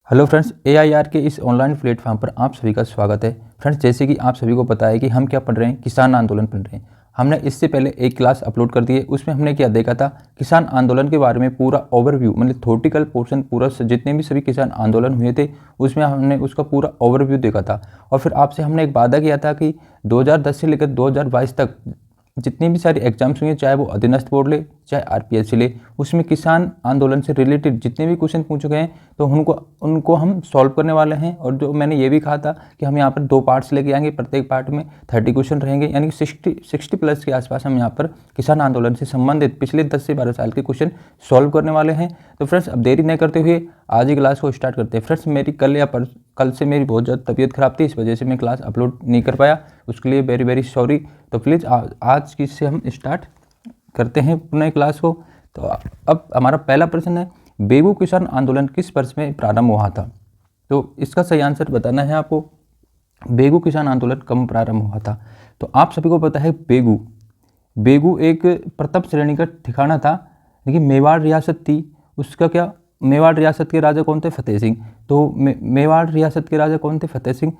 Hello friends, AIR के इस online platform पर आप सभी का स्वागत है। फ्रेंड्स, जैसे कि आप सभी को पता है कि हम क्या पढ़ रहे हैं, किसान आंदोलन पढ़ रहे हैं। हमने इससे पहले एक क्लास अपलोड कर दी है। उसमें हमने क्या देखा था, किसान आंदोलन के बारे में पूरा ओवरव्यू, मतलब थ्योरेटिकल पोर्शन पूरा जितने भी सभी किसान आंदोलन हुए थे उसमें हमने उसका पूरा ओवरव्यू देखा था। और फिर आपसे हमने एक वादा किया था कि 2010 से लेकर 2022 तक जितनी भी सारी एग्जाम्स हुई हैं, चाहे वो अधीनस्थ बोर्ड ले चाहे आरपीएससी ले, उसमें किसान आंदोलन से रिलेटेड जितने भी क्वेश्चन पूछे गए हैं तो उनको हम सॉल्व करने वाले हैं। और जो मैंने ये भी कहा था कि हम यहाँ पर 2 पार्ट्स लेके आएंगे, प्रत्येक पार्ट में 30 क्वेश्चन रहेंगे, यानी कि 60 प्लस के आसपास हम यहाँ पर किसान आंदोलन से संबंधित पिछले 10 से 12 साल के क्वेश्चन सॉल्व करने वाले हैं। तो फ्रेंड्स, अब देरी नहीं करते हुए आज ही क्लास को स्टार्ट करते हैं। फ्रेंड्स, मेरी कल से मेरी बहुत ज़्यादा तबीयत खराब थी, इस वजह से मैं क्लास अपलोड नहीं कर पाया, उसके लिए वेरी वेरी सॉरी। तो प्लीज़ आज की से हम स्टार्ट करते हैं पुनः क्लास को। तो अब हमारा पहला प्रश्न है, बेगू किसान आंदोलन किस वर्ष में प्रारंभ हुआ था? तो इसका सही आंसर बताना है आपको। बेगू किसान आंदोलन कब प्रारंभ हुआ था? तो आप सभी को पता है बेगू एक प्रथम श्रेणी का ठिकाना था, लेकिन मेवाड़ रियासत थी। उसका क्या, मेवाड़ रियासत के राजा कौन थे? फतेह सिंह। तो मेवाड़ रियासत के राजा कौन थे? फतेह सिंह।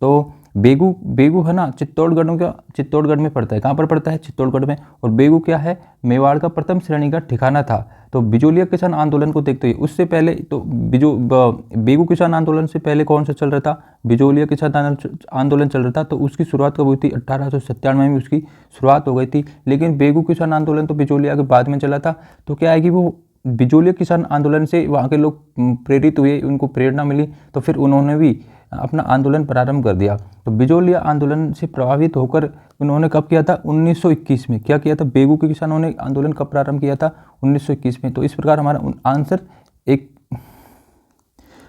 तो बेगू है ना, चित्तौड़गढ़ में पड़ता है। कहाँ पर पड़ता है? चित्तौड़गढ़ में। और बेगू क्या है? मेवाड़ का प्रथम श्रेणी का ठिकाना था। तो बिजोलिया किसान आंदोलन को देखते हुए उससे पहले तो बेगू किसान आंदोलन से पहले कौन सा चल रहा था? बिजोलिया किसान आंदोलन चल रहा था। तो उसकी शुरुआत कब हुई थी? 1897 में उसकी शुरुआत हो गई थी। लेकिन बेगू किसान आंदोलन तो बिजोलिया के बाद में चला था। तो क्या है कि वो बिजोलिया किसान आंदोलन से वहाँ के लोग प्रेरित हुए, उनको प्रेरणा मिली, तो फिर उन्होंने भी अपना आंदोलन प्रारंभ कर दिया। तो बिजोलिया आंदोलन से प्रभावित होकर उन्होंने कब किया था? 1921 में। क्या किया था? बेगू के किसानों ने आंदोलन कब प्रारंभ किया था? 1921 में। तो इस प्रकार हमारा आंसर एक,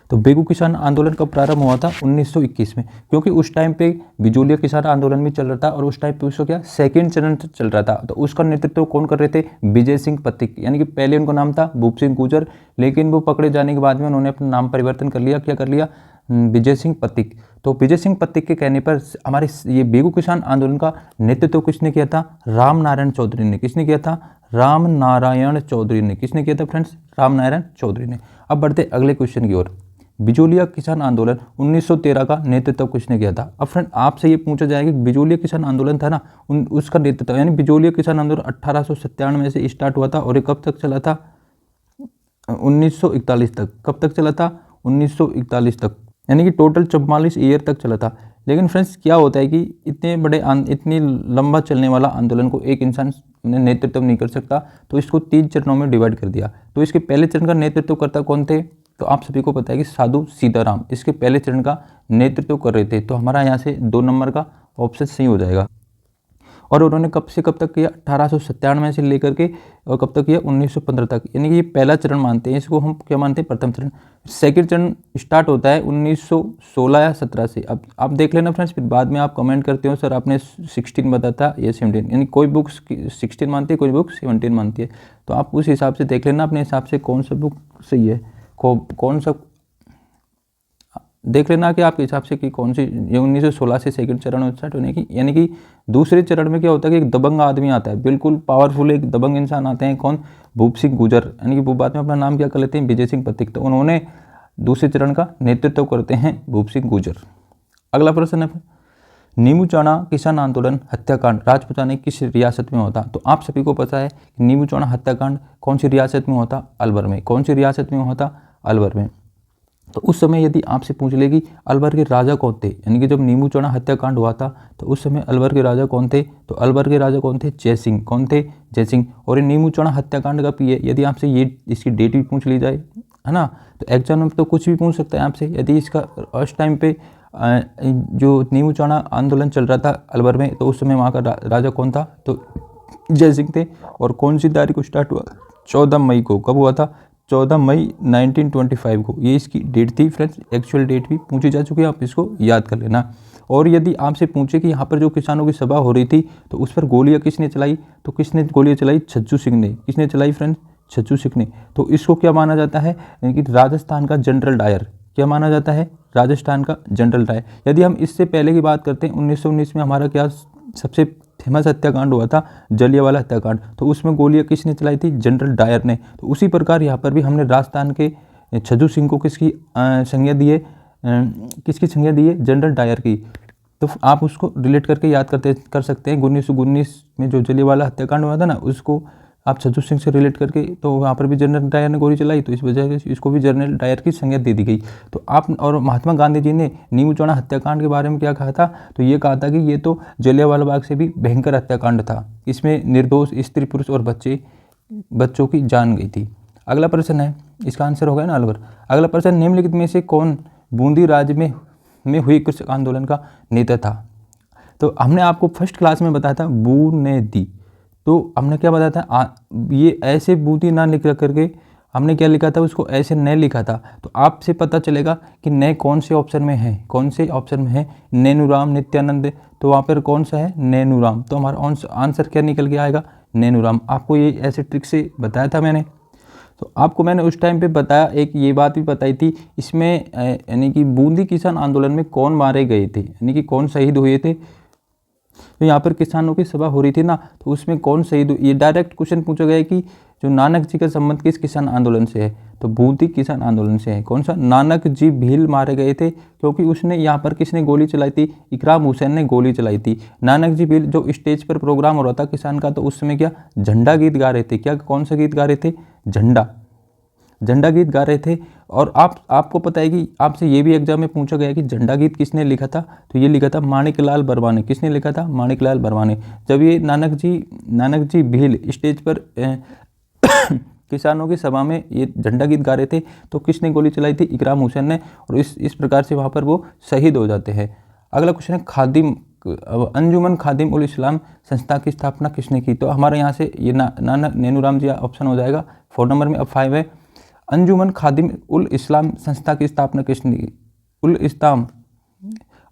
तो बेगू किसान आंदोलन कब प्रारंभ हुआ था? 1921 में, क्योंकि उस टाइम पे बिजोलिया किसान आंदोलन भी चल रहा था और उस टाइम पे उसका क्या सेकंड चरण चल रहा था। तो उसका नेतृत्व कौन कर रहे थे? विजय सिंह पथिक, यानी कि पहले उनका नाम था भूप सिंह गुर्जर, लेकिन वो पकड़े जाने के बाद में उन्होंने अपना नाम परिवर्तन कर लिया। क्या कर लिया? विजय सिंह पथिक। तो विजय सिंह पथिक के कहने पर हमारे ये बेगू किसान आंदोलन का नेतृत्व किसने किया था? राम नारायण चौधरी ने। किसने किया था? राम नारायण चौधरी ने। किसने किया था फ्रेंड्स? राम नारायण चौधरी ने। अब बढ़ते अगले क्वेश्चन की ओर। बिजोलिया किसान आंदोलन 1913 का नेतृत्व किसने किया था? अब फ्रेंड, आपसे ये पूछा जाएगा कि बिजोलिया किसान आंदोलन था ना, उसका नेतृत्व, यानी बिजोलिया किसान आंदोलन 1897 में से स्टार्ट हुआ था और ये कब तक चला था? 1941 तक। कब तक चला था? 1941 तक, यानी कि टोटल 44 ईयर तक चला था। लेकिन फ्रेंड्स, क्या होता है कि इतनी लंबा चलने वाला आंदोलन को एक इंसान नेतृत्व नहीं कर सकता, तो इसको 3 चरणों में डिवाइड कर दिया। तो इसके पहले चरण का नेतृत्व करता कौन थे? तो आप सभी को पता है कि साधु सीताराम इसके पहले चरण का नेतृत्व कर रहे थे। तो हमारा यहाँ से 2 नंबर का ऑप्शन सही हो जाएगा। और उन्होंने कब से कब तक किया? 1897 से लेकर के और कब तक किया? 1915 तक, यानी कि ये पहला चरण मानते हैं, इसको हम क्या मानते हैं? प्रथम चरण। सेकंड चरण स्टार्ट होता है 1916 या 17 से। अब आप देख लेना फ्रेंड्स, फिर बाद में आप कमेंट करते हो सर आपने 16 बताया था या 17, यानी कोई बुक 16 मानती है, कोई बुक 17 मानती है। तो आप उस हिसाब से देख लेना अपने हिसाब से कौन सा बुक सही है, कौन सा देख लेना कि आपके हिसाब से कि कौन सी। ये 1916 से सेकंड चरण स्टार्ट होने की, यानी कि दूसरे चरण में क्या होता है कि एक दबंग आदमी आता है, बिल्कुल पावरफुल एक दबंग इंसान आते हैं। कौन? भूप सिंह गुर्जर, यानी कि वो बाद में अपना नाम क्या कर लेते हैं? विजय सिंह पथिक। तो उन्होंने दूसरे चरण का नेतृत्व करते हैं भूप सिंह गुर्जर। अगला प्रश्न है, नीमू चौड़ा किसान आंदोलन हत्याकांड राजपूताना किस रियासत में होता? तो आप सभी को पता है कि नीमू चौड़ा हत्याकांड कौन सी रियासत में होता? अलवर में। कौन सी रियासत में होता? अलवर में। तो उस समय यदि आपसे पूछ ले कि अलवर के राजा कौन थे, यानी कि जब नीमू चौड़ा हत्याकांड हुआ था तो उस समय अलवर के राजा कौन थे? तो अलवर के राजा कौन थे? जय सिंह। कौन थे? जय सिंह। और ये नीमू चौड़ा हत्याकांड का यदि आपसे ये इसकी डेट भी पूछ ली जाए, है ना, तो एग्जाम में तो कुछ भी पूछ सकता है आपसे। यदि इसका उस टाइम पे जो नीमू चौड़ा आंदोलन चल रहा था अलवर में, तो उस समय वहाँ का राजा कौन था? तो जय सिंह थे। और कौन सी तारीख को स्टार्ट हुआ? 14 मई को। कब हुआ था? 14 मई 1925 को। ये इसकी डेट थी फ्रेंड्स। एक्चुअल डेट भी पूछी जा चुकी है, आप इसको याद कर लेना। और यदि आपसे पूछे कि यहाँ पर जो किसानों की सभा हो रही थी तो उस पर गोलियाँ किसने चलाई? तो किसने गोलियाँ चलाई? छज्जू सिंह ने। किसने चलाई फ्रेंड्स? छज्जू सिंह ने। तो इसको क्या माना जाता है? यानी कि राजस्थान का जनरल डायर। क्या माना जाता है? राजस्थान का जनरल डायर। यदि हम इससे पहले की बात करते हैं, 1919 में हमारा क्या सबसे फेमस हत्याकांड हुआ था? जलियांवाला हत्याकांड। तो उसमें गोलियां किसने चलाई थी? जनरल डायर ने। तो उसी प्रकार यहाँ पर भी हमने राजस्थान के छज्जू सिंह को किसकी संज्ञा दी है, किसकी संज्ञा दी है, जनरल डायर की। तो आप उसको रिलेट करके याद कर सकते हैं। 1919 में जो जलियांवाला हत्याकांड हुआ था ना, उसको आप छज्जू सिंह से रिलेट करके, तो वहाँ पर भी जनरल डायर ने गोली चलाई, तो इस वजह से इसको भी जनरल डायर की संज्ञा दे दी गई। तो आप और महात्मा गांधी जी ने नीमू चौड़ा हत्याकांड के बारे में क्या कहा था, तो ये कहा था कि ये तो जलियांवाला बाग से भी भयंकर हत्याकांड था, इसमें निर्दोष स्त्री पुरुष और बच्चों की जान गई थी। अगला प्रश्न है, इसका आंसर हो गया ना अलवर। अगला प्रश्न, निम्नलिखित में से कौन बूंदी राज्य में हुई कृषक आंदोलन का नेता था। तो हमने आपको फर्स्ट क्लास में बताया था बूनेदी, तो हमने क्या बताया था, ये ऐसे बूंदी ना लिख करके हमने क्या लिखा था, उसको ऐसे न लिखा था। तो आपसे पता चलेगा कि न कौन से ऑप्शन में है, कौन से ऑप्शन में है, नैनूराम नित्यानंद, तो वहाँ पर कौन सा है, नैनूराम। तो हमारा आंसर क्या निकल के आएगा, नैनूराम। आपको ये ऐसे ट्रिक से बताया था मैंने। तो आपको मैंने उस टाइम पे बताया, एक ये बात भी बताई थी इसमें, यानी कि बूंदी किसान आंदोलन में कौन मारे गए थे, यानी कि कौन शहीद हुए थे। तो यहाँ पर किसानों की सभा हो रही थी ना, तो उसमें कौन शहीद, ये डायरेक्ट क्वेश्चन पूछा गया कि जो नानक जी का संबंध किस किसान आंदोलन से है, तो बूंदी किसान आंदोलन से है। कौन सा, नानक जी भील मारे गए थे, क्योंकि उसने यहाँ पर किसने गोली चलाई थी, इकराम हुसैन ने गोली चलाई थी। नानक जी भील जो स्टेज पर प्रोग्राम हो रहा था किसान का, तो उस समय क्या झंडा गीत गा रहे थे, क्या कौन सा गीत गा रहे थे, झंडा गीत गा रहे थे। और आपको पता है कि आपसे ये भी एग्जाम में पूछा गया कि झंडा गीत किसने लिखा था, तो ये लिखा था माणिकलाल बर्मा ने। किसने लिखा था, माणिकलाल बर्मा ने। जब ये नानक जी भील स्टेज पर किसानों की सभा में ये झंडा गीत गा रहे थे, तो किसने गोली चलाई थी, इकराम हुसैन ने। और इस प्रकार से वहाँ पर वो शहीद हो जाते हैं। अगला क्वेश्चन है, अंजुमन खादिम उल इस्लाम संस्था की स्थापना किसने की। तो हमारे यहाँ से ये नानक नैनूराम जी ऑप्शन हो जाएगा। 4 नंबर में अब 5 है, अंजुमन खादिम उल इस्लाम संस्था की स्थापना किसने की,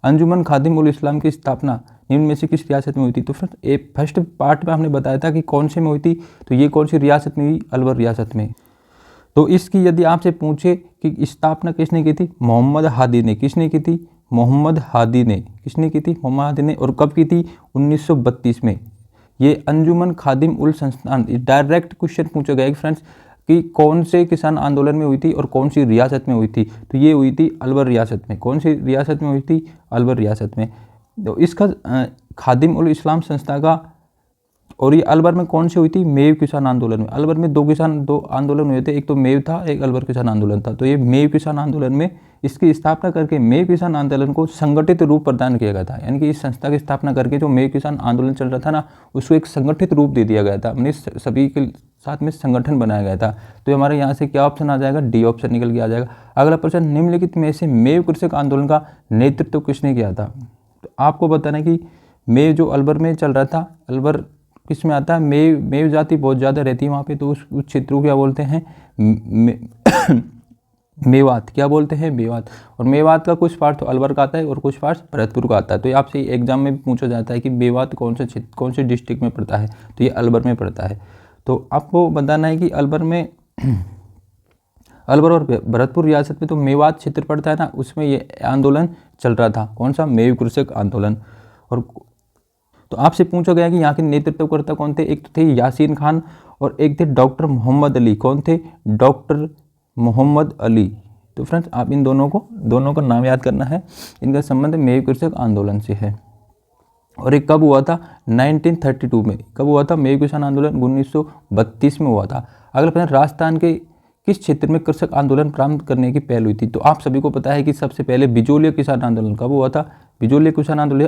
अंजुमन खादिम उल इस्लाम की स्थापना निम्न में से किस रियासत में हुई थी। तो फर्स्ट पार्ट में हमने बताया था कि कौन से में हुई थी, तो ये कौन सी रियासत में हुई, अलवर रियासत में। तो इसकी यदि आपसे पूछे कि स्थापना किसने की थी, मोहम्मद हादी ने। किसने की थी, मोहम्मद हादी ने। किसने की थी, मोहम्मद हादी ने। और कब की थी, 1932 में। ये अंजुमन खादिम उल संस्थान, डायरेक्ट क्वेश्चन पूछा गया फ्रेंड्स कि कौन से किसान आंदोलन में हुई थी और कौन सी रियासत में हुई थी। तो ये हुई थी अलवर रियासत में। कौन सी रियासत में हुई थी, अलवर रियासत में। तो इसका खादिम उल इस्लाम संस्था का, और ये अलवर में कौन सी हुई थी, मेव किसान आंदोलन में। अलवर में दो आंदोलन हुए थे, एक तो मेव था, एक अलवर किसान आंदोलन था। तो ये मेव किसान आंदोलन में इसकी स्थापना करके मेव किसान आंदोलन को संगठित रूप प्रदान किया गया था। यानी कि इस संस्था की स्थापना करके जो मेव किसान आंदोलन चल रहा था ना, उसको एक संगठित रूप दे दिया गया था, अपने सभी के साथ में संगठन बनाया गया था। तो हमारे यहाँ से क्या ऑप्शन आ जाएगा, डी ऑप्शन निकल के आ जाएगा। अगला प्रश्न, निम्नलिखित में से मेव कृषक आंदोलन का नेतृत्व किसने किया था। तो आपको बताना कि मेव जो अलवर में चल रहा था, अलवर किस में आता है, मेव जाति बहुत ज़्यादा रहती है वहाँ पे, तो उस क्षेत्र को क्या बोलते हैं, मेवात। क्या बोलते हैं, मेवात। और मेवात का कुछ पार्ट तो अलवर का आता है और कुछ पार्ट भरतपुर का आता है। तो ये आपसे एग्जाम में भी पूछा जाता है कि मेवात कौन से डिस्ट्रिक्ट में पड़ता है, तो ये अलवर में पड़ता है। तो आपको बताना है कि अलवर और भरतपुर रियासत में तो मेवात क्षेत्र पड़ता है ना, उसमें ये आंदोलन चल रहा था। कौन सा, मेव कृषक आंदोलन। और तो आपसे पूछा गया कि यहाँ के नेतृत्वकर्ता कौन थे, एक तो थे यासीन खान और एक थे डॉक्टर मोहम्मद अली। कौन थे, डॉक्टर मोहम्मद अली। तो फ्रेंड्स आप इन दोनों का नाम याद करना है, इनका संबंध मेव कृषक आंदोलन से है। और एक कब हुआ था, 1932 में। कब हुआ था मेव किसान आंदोलन, 1932 में हुआ था। अगला प्रश्न, राजस्थान के किस क्षेत्र में कृषक आंदोलन प्रारंभ करने की पहल हुई थी। तो आप सभी को पता है कि सबसे पहले बिजोलिया किसान आंदोलन कब हुआ था, बिजोलिया किसान आंदोलन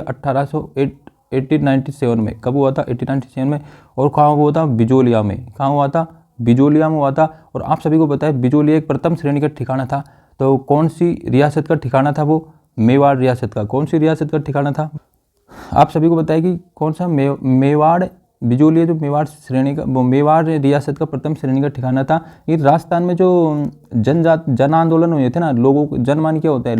1897 में। कब हुआ था, 1897 में। और कहाँ हुआ था, बिजोलिया में। कहाँ हुआ था, बिजोलिया में हुआ था। और आप सभी को पता है बिजोलिया एक प्रथम श्रेणी का ठिकाना था। तो कौन सी रियासत का ठिकाना था वो, मेवाड़ रियासत का। कौन सी रियासत का ठिकाना था, आप सभी को पता है कि कौन सा, मेवाड़। बिजोलिया जो मेवाड़ श्रेणी का, वो मेवाड़ रियासत का प्रथम श्रेणी का ठिकाना था। ये राजस्थान में जो जन आंदोलन हुए थे ना, जनमान क्या होता है,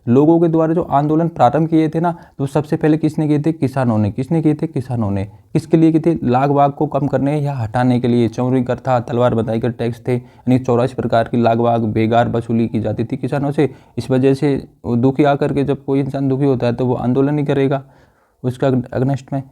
लोगों के द्वारा जो आंदोलन प्रारंभ किए थे ना, तो सबसे पहले किसने किए थे, किसानों ने। किसने किए थे, किसानों ने। किसके लिए किए थे, लाग बाग को कम करने या हटाने के लिए। चौरी कर था, तलवार बताई कर टैक्स थे, यानी 84 प्रकार की लाग बाग बेगार वसूली की जाती थी किसानों से। इस वजह से दुखी आकर के, जब कोई इंसान दुखी होता है तो वो आंदोलन ही करेगा उसका अगेंस्ट में।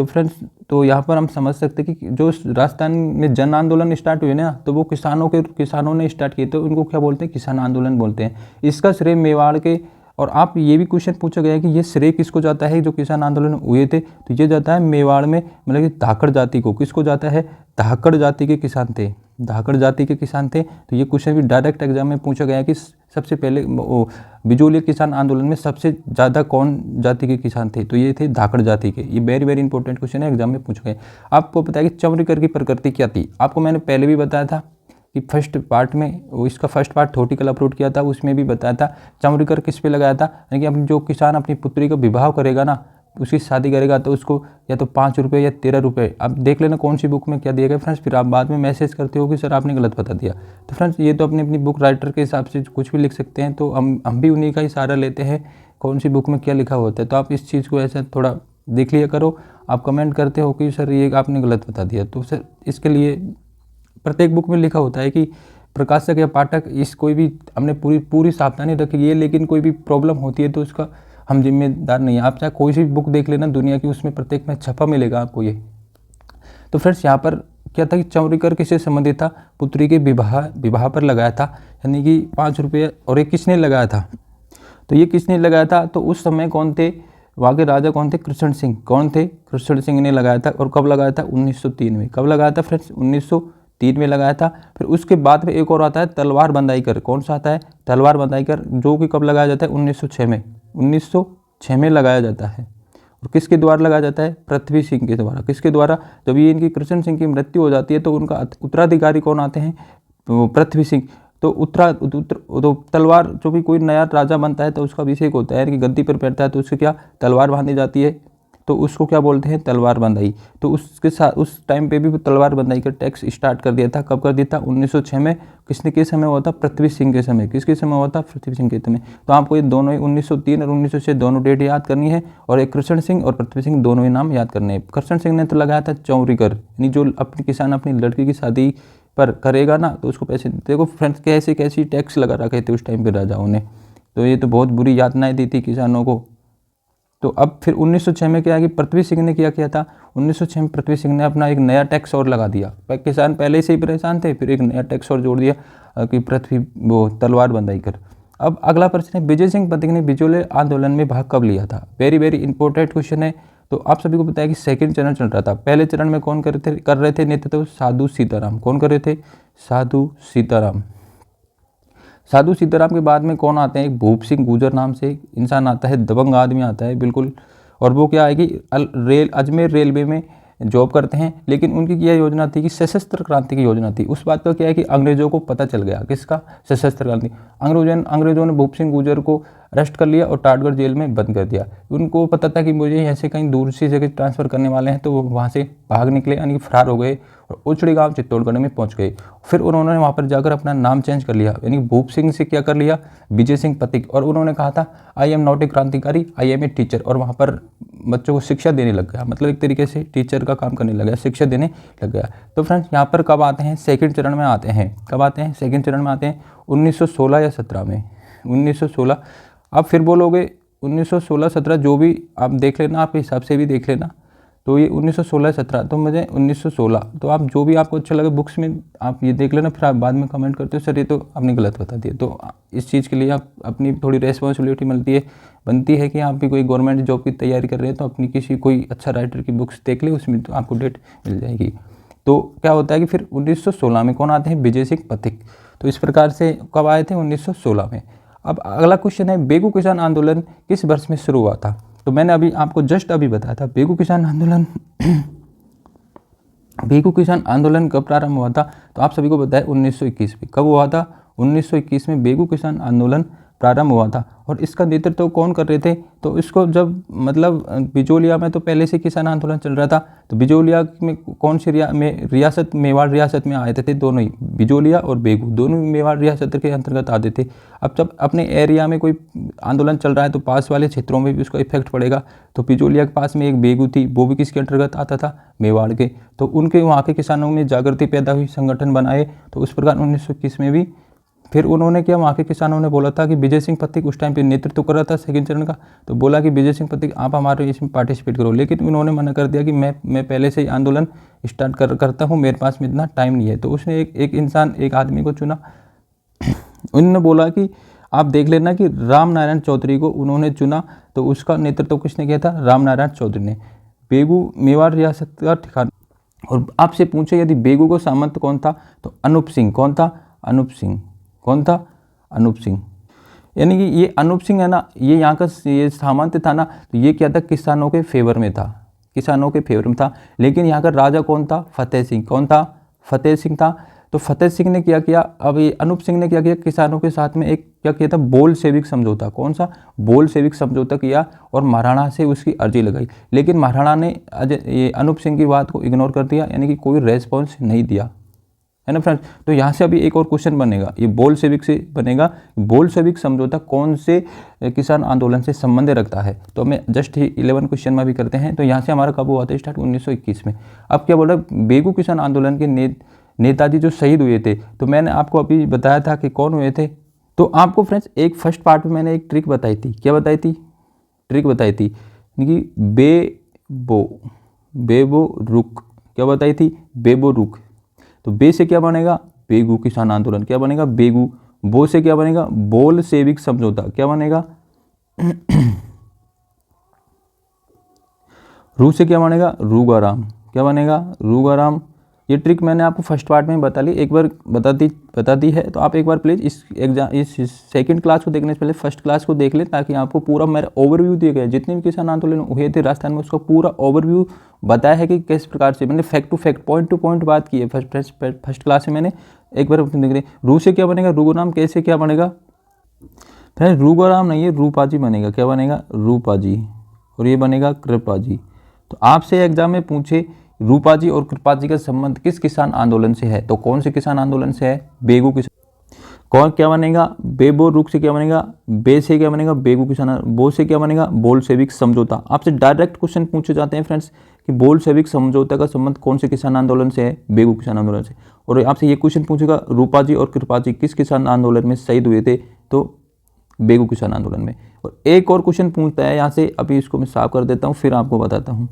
तो फ्रेंड्स, तो यहाँ पर हम समझ सकते हैं कि जो राजस्थान में जन आंदोलन स्टार्ट हुए ना, तो वो किसानों ने स्टार्ट किए, तो उनको क्या बोलते हैं, किसान आंदोलन बोलते हैं। इसका श्रेय मेवाड़ के, और आप ये भी क्वेश्चन पूछा गया है कि ये श्रेय किसको जाता है, जो किसान आंदोलन हुए थे, तो ये जाता है मेवाड़ में, मतलब कि धाकड़ जाति को। किसको जाता है, धाकड़ जाति के किसान थे, धाकड़ जाति के किसान थे। तो ये क्वेश्चन भी डायरेक्ट एग्जाम में पूछा गया है कि सबसे पहले बिजोलिया किसान आंदोलन में सबसे ज़्यादा कौन जाति के किसान थे, तो ये थे धाकड़ जाति के। ये वेरी वेरी इंपॉर्टेंट क्वेश्चन है, एग्जाम में पूछा गया। आपको पता है कि चमरीकर की प्रकृति क्या थी, आपको मैंने पहले भी बताया था कि फर्स्ट पार्ट में, वो इसका फर्स्ट पार्ट थोटिकल अपलोड किया था, उसमें भी बताया था चमरीकर किस पे लगाया था, यानी कि अपनी जो किसान अपनी पुत्री का विवाह करेगा ना, उसकी शादी करेगा, तो उसको या तो 5 रुपये या 13 रुपये, आप देख लेना कौन सी बुक में क्या दिया गया फ्रेंड्स, फिर आप बाद में मैसेज करते हो कि सर आपने गलत बता दिया। तो फ्रेंड्स, ये तो अपनी अपनी बुक राइटर के हिसाब से कुछ भी लिख सकते हैं, तो हम भी उन्हीं का ही सहारा लेते हैं, कौन सी बुक में क्या लिखा होता है। तो आप इस चीज़ को ऐसा थोड़ा देख लिया करो। आप कमेंट करते हो कि सर ये आपने गलत बता दिया, तो सर इसके लिए प्रत्येक बुक में लिखा होता है कि प्रकाशक या पाठक, इस कोई भी हमने पूरी सावधानी रखी है, लेकिन कोई भी प्रॉब्लम होती है तो उसका हम जिम्मेदार नहीं है। आप चाहे कोई सी बुक देख लेना दुनिया की, उसमें प्रत्येक में छपा मिलेगा आपको ये। तो फ्रेंड्स, यहाँ पर क्या था कि चमरीकर किससे संबंधित था, पुत्री के विवाह पर लगाया था, यानी कि 5 रुपये। और ये किसने लगाया था, तो ये किसने लगाया था, तो उस समय कौन थे, वहाँ के राजा कौन थे, कृष्ण सिंह। कौन थे, कृष्ण सिंह ने लगाया था। और कब लगाया था, 1903 में। कब लगाया था फ्रेंड्स, 1903 में लगाया था। फिर उसके बाद में एक और आता है तलवार बंदाईकर। कौन सा आता है, तलवार बंदाईकर, जो कि कब लगाया जाता है, 1906 में। 1906 में लगाया जाता है। और किसके द्वारा लगाया जाता है, पृथ्वी सिंह के द्वारा। किसके द्वारा, जब ये इनकी कृष्ण सिंह की मृत्यु हो जाती है तो उनका उत्तराधिकारी कौन आते हैं, तो पृथ्वी सिंह। तो तो तलवार, जो भी कोई नया राजा बनता है तो उसका अभिषेक होता है, यानी कि गद्दी पर बैठता है, तो उससे क्या तलवार बांधी जाती है, तो उसको क्या बोलते हैं, तलवार बंदाई। तो उसके साथ उस टाइम पे भी तलवार बंदाई का टैक्स स्टार्ट कर दिया था। कब कर दिया था, 1906 में। किसने के समय हुआ था, पृथ्वी सिंह के समय। किसके समय हुआ था, पृथ्वी सिंह के समय। तो आपको ये दोनों ही 1903 और 1906 दोनों डेट याद करनी है, और एक कृष्ण सिंह और पृथ्वी सिंह दोनों ही नाम याद करने हैं। कृष्ण सिंह ने तो लगाया था चौरीकर, यानी जो अपनी किसान अपनी लड़की की शादी पर करेगा ना, तो उसको पैसे। देखो फ्रेंड्स, कैसे कैसी टैक्स लगा रखे थे उस टाइम पे राजाओं ने, तो ये तो बहुत बुरी यातनाएं दी थी किसानों को। तो अब फिर 1906 में क्या है कि पृथ्वी सिंह ने किया था, 1906 में पृथ्वी सिंह ने अपना एक नया टैक्स और लगा दिया। किसान पहले से ही परेशान थे, फिर एक नया टैक्स और जोड़ दिया कि वो तलवार बंदाई कर। अब अगला प्रश्न है, विजय सिंह पथिक ने बिजोले आंदोलन में भाग कब लिया था। वेरी वेरी इंपॉर्टेंट क्वेश्चन है। तो आप सभी को पता है कि सेकंड चरण चल रहा था। पहले चरण में कौन कर रहे थे नेतृत्व, साधु सीताराम। कौन कर रहे थे, साधु सीताराम। साधु सीताराम के बाद में कौन आते हैं, एक भूप सिंह गुजर नाम से एक इंसान आता है, दबंग आदमी आता है बिल्कुल। और वो क्या है कि अजमेर रेलवे में जॉब करते हैं, लेकिन उनकी क्या योजना थी कि सशस्त्र क्रांति की योजना थी। उस बात का क्या है कि अंग्रेजों को पता चल गया, किसका, सशस्त्र क्रांति। अंग्रेजों ने भूप सिंह गुजर को अरेस्ट कर लिया और टाटगढ़ जेल में बंद कर दिया। उनको पता था कि मुझे यहाँ से कहीं दूर सी जगह ट्रांसफ़र करने वाले हैं, तो वो वहाँ से भाग निकले, यानी कि फरार हो गए और उचड़ी गांव चित्तौड़गढ़ में पहुँच गए। फिर उन्होंने वहाँ पर जाकर अपना नाम चेंज कर लिया, यानी भूप सिंह से क्या कर लिया, विजय सिंह पथिक। और उन्होंने कहा था आई एम नॉट ए क्रांतिकारी, आई एम ए टीचर। और वहाँ पर बच्चों को शिक्षा देने लग गया, मतलब एक तरीके से टीचर का काम करने लग गया, शिक्षा देने लग गया। तो फ्रेंड्स, यहाँ पर कब आते हैं, सेकंड चरण में आते हैं। कब आते हैं, सेकंड चरण में आते हैं 1916 या 17 में, 1916। आप फिर बोलोगे 1916-17, जो भी आप देख लेना, आप हिसाब से भी देख लेना। तो ये 1916-17, तो मुझे 1916, तो आप जो भी आपको अच्छा लगे बुक्स में आप ये देख लेना, फिर आप बाद में कमेंट करते हो सर ये तो आपने गलत बता दिया। तो इस चीज़ के लिए आप अपनी थोड़ी रेस्पॉन्सिबिलिटी बनती है कि आप भी कोई गवर्नमेंट जॉब की तैयारी कर रहे हैं, तो अपनी किसी कोई अच्छा राइटर की बुक्स देख ले, उसमें तो आपको डेट मिल जाएगी। तो क्या होता है कि फिर 1916 में कौन आते हैं, विजय सिंह पथिक। तो इस प्रकार से कब आए थे, 1916 में। अब अगला क्वेश्चन है, बेगू किसान आंदोलन किस वर्ष में शुरू हुआ था। तो मैंने अभी आपको जस्ट अभी बताया था बेगू किसान आंदोलन बेगू किसान आंदोलन कब प्रारंभ हुआ था। तो आप सभी को पता है 1921 में। कब हुआ था, 1921 में बेगू किसान आंदोलन प्रारंभ हुआ था। और इसका नेतृत्व कौन कर रहे थे, तो इसको जब मतलब बिजोलिया में तो पहले से किसान आंदोलन चल रहा था, तो बिजोलिया में कौन सी रियासत, मेवाड़ रियासत में आए थे दोनों ही, बिजोलिया और बेगू दोनों मेवाड़ रियासत के अंतर्गत आते थे। अब जब अपने एरिया में कोई आंदोलन चल रहा है तो पास वाले क्षेत्रों में भी उसका इफेक्ट पड़ेगा। तो बिजोलिया के पास में एक बेगू थी, वो भी किसके अंतर्गत आता था, मेवाड़ के। तो उनके वहाँ के किसानों में जागृति पैदा हुई, संगठन बनाए। तो उस प्रकार 1921 में भी फिर उन्होंने क्या, वहाँ के किसानों ने बोला था कि विजय सिंह पथिक उस टाइम पे नेतृत्व कर रहा था सेकंड चरण का, तो बोला कि विजय सिंह पथिक आप हमारे इसमें पार्टिसिपेट करो, लेकिन उन्होंने मना कर दिया कि मैं पहले से ही आंदोलन स्टार्ट करता हूँ, मेरे पास में इतना टाइम नहीं है। तो उसने एक आदमी को चुना। उन्होंने बोला कि आप देख लेना कि राम नारायण चौधरी को उन्होंने चुना, तो उसका नेतृत्व किसने किया था, राम नारायण चौधरी ने। बेगू मेवाड़ रियासत का ठिकाना। और आपसे पूछे यदि बेगू को सामंत कौन था, तो अनूप सिंह। कौन था, अनूप सिंह। कौन था, अनूप सिंह। यानी कि ये अनूप सिंह है ना, ये यहाँ का ये सामंत था ना, तो ये क्या था, किसानों के फेवर में था, किसानों के फेवर में था। लेकिन यहाँ का राजा कौन था, फतेह सिंह। कौन था, फतेह सिंह था। तो फतेह सिंह ने क्या किया, अब ये अनूप सिंह ने क्या किया, किसानों के साथ में एक क्या किया था, बोल सेविक समझौता। कौन सा, बोल सेविक समझौता किया और महाराणा से उसकी अर्जी लगाई। लेकिन महाराणा ने ये अनूप सिंह की बात को इग्नोर कर दिया, यानी कि कोई रेस्पॉन्स नहीं दिया, है ना फ्रेंड्स। तो यहाँ से अभी एक और क्वेश्चन बनेगा, ये बोल सेविक से बनेगा, बोल सेविक समझौता कौन से किसान आंदोलन से संबंध रखता है। तो हमें जस्ट 11 क्वेश्चन में भी करते हैं। तो यहाँ से हमारा कब हुआ था स्टार्ट, 1921 में। अब क्या बोल रहा है, बेगू किसान आंदोलन के नेताजी जो शहीद हुए थे, तो मैंने आपको अभी बताया था कि कौन हुए थे। तो आपको फ्रेंड्स एक फर्स्ट पार्ट में मैंने एक ट्रिक बताई थी। क्या बताई थी, ट्रिक बताई थी कि बेबो रुक। क्या बताई थी, बेबो रुक। तो बे से क्या बनेगा, बेगू किसान आंदोलन। क्या बनेगा, बेगू। बो से क्या बनेगा, बोल सेविक समझौता। क्या बनेगा, रू से क्या बनेगा, रूगाराम। क्या बनेगा, रूगाराम। ये ट्रिक मैंने आपको फर्स्ट पार्ट में बता ली, एक बार बता दी है। तो आप एक बार प्लीज़ इस सेकंड क्लास को देखने से पहले फर्स्ट क्लास को देख लें, ताकि आपको पूरा मेरा ओवरव्यू दिया गया है। जितने भी किसान आंदोलन हुए थे राजस्थान में, उसका पूरा ओवरव्यू बताया है कि किस प्रकार से मैंने fact to fact, point to point बात की है फर्स्ट क्लास में। मैंने एक बार देख रहे, रू से क्या बनेगा, रूगाराम। कैसे क्या बनेगा फ्रेंड्स, रूगाराम नहीं है, रूपाजी बनेगा। क्या बनेगा, रूपाजी। और ये बनेगा कृपाजी। तो आपसे एग्जाम में पूछे रूपाजी और कृपाजी का संबंध किस किसान आंदोलन से है, तो कौन से किसान आंदोलन से है, बेगू किसान। कौन क्या बनेगा, बेबो रुक से क्या बनेगा, बे से क्या बनेगा, बेगू किसान। बो से क्या बनेगा, बोल सेविक समझौता। आपसे डायरेक्ट क्वेश्चन पूछे जाते हैं फ्रेंड्स कि बोल सेविक समझौता का संबंध कौन से किसान आंदोलन से है, बेगू किसान आंदोलन से। और आपसे ये क्वेश्चन पूछेगा रूपाजी और कृपाजी किस किसान आंदोलन में शहीद हुए थे, तो बेगू किसान आंदोलन में। और एक और क्वेश्चन पूछता है यहाँ से, अभी इसको मैं साफ कर देता हूँ फिर आपको बताता हूँ।